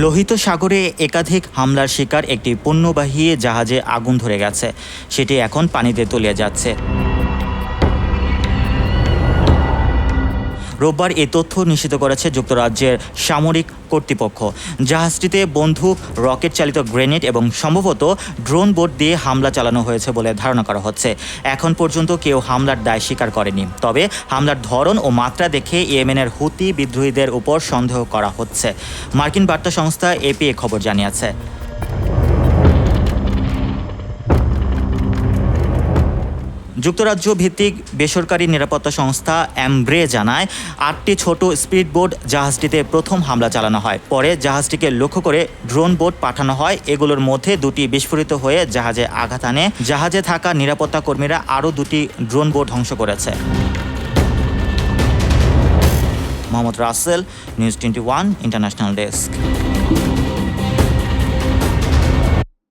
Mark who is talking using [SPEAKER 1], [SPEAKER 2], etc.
[SPEAKER 1] লোহিত সাগরে একাধিক হামলার শিকার একটি পণ্যবাহী জাহাজে আগুন ধরে গেছে। সেটি এখন পানিতে তলিয়ে যাচ্ছে। রোববার এ তথ্য নিশ্চিত করেছে যুক্তরাজ্যের সামরিক কর্তৃপক্ষ। জাহাজটিতে বন্দুক, রকেট চালিত গ্রেনেড এবং সম্ভবত ড্রোন বোট দিয়ে হামলা চালানো হয়েছে বলে ধারণা করা হচ্ছে। এখন পর্যন্ত কেউ হামলার দায় স্বীকার করেনি। তবে হামলার ধরন ও মাত্রা দেখে ইয়েমেনের হুতি বিদ্রোহীদের উপর সন্দেহ করা হচ্ছে। মার্কিন বার্তা সংস্থা এপি এ খবর জানিয়েছে। যুক্তরাজ্য ভিত্তিক বেসরকারি নিরাপত্তা সংস্থা অ্যামব্রে জানায় ৮টি ছোট স্পিডবোট জাহাজটিতে প্রথম হামলা চালানো হয়। পরে জাহাজটিকে লক্ষ্য করে ড্রোন বোট পাঠানো হয়। এগুলোর মধ্যে দুটি বিস্ফোরিত হয়ে জাহাজে আঘাত আনে। জাহাজে থাকা নিরাপত্তা কর্মীরা আরও দুটি ড্রোন বোট ধ্বংস করেছে। Mohammad Rasel, news 21 international desk.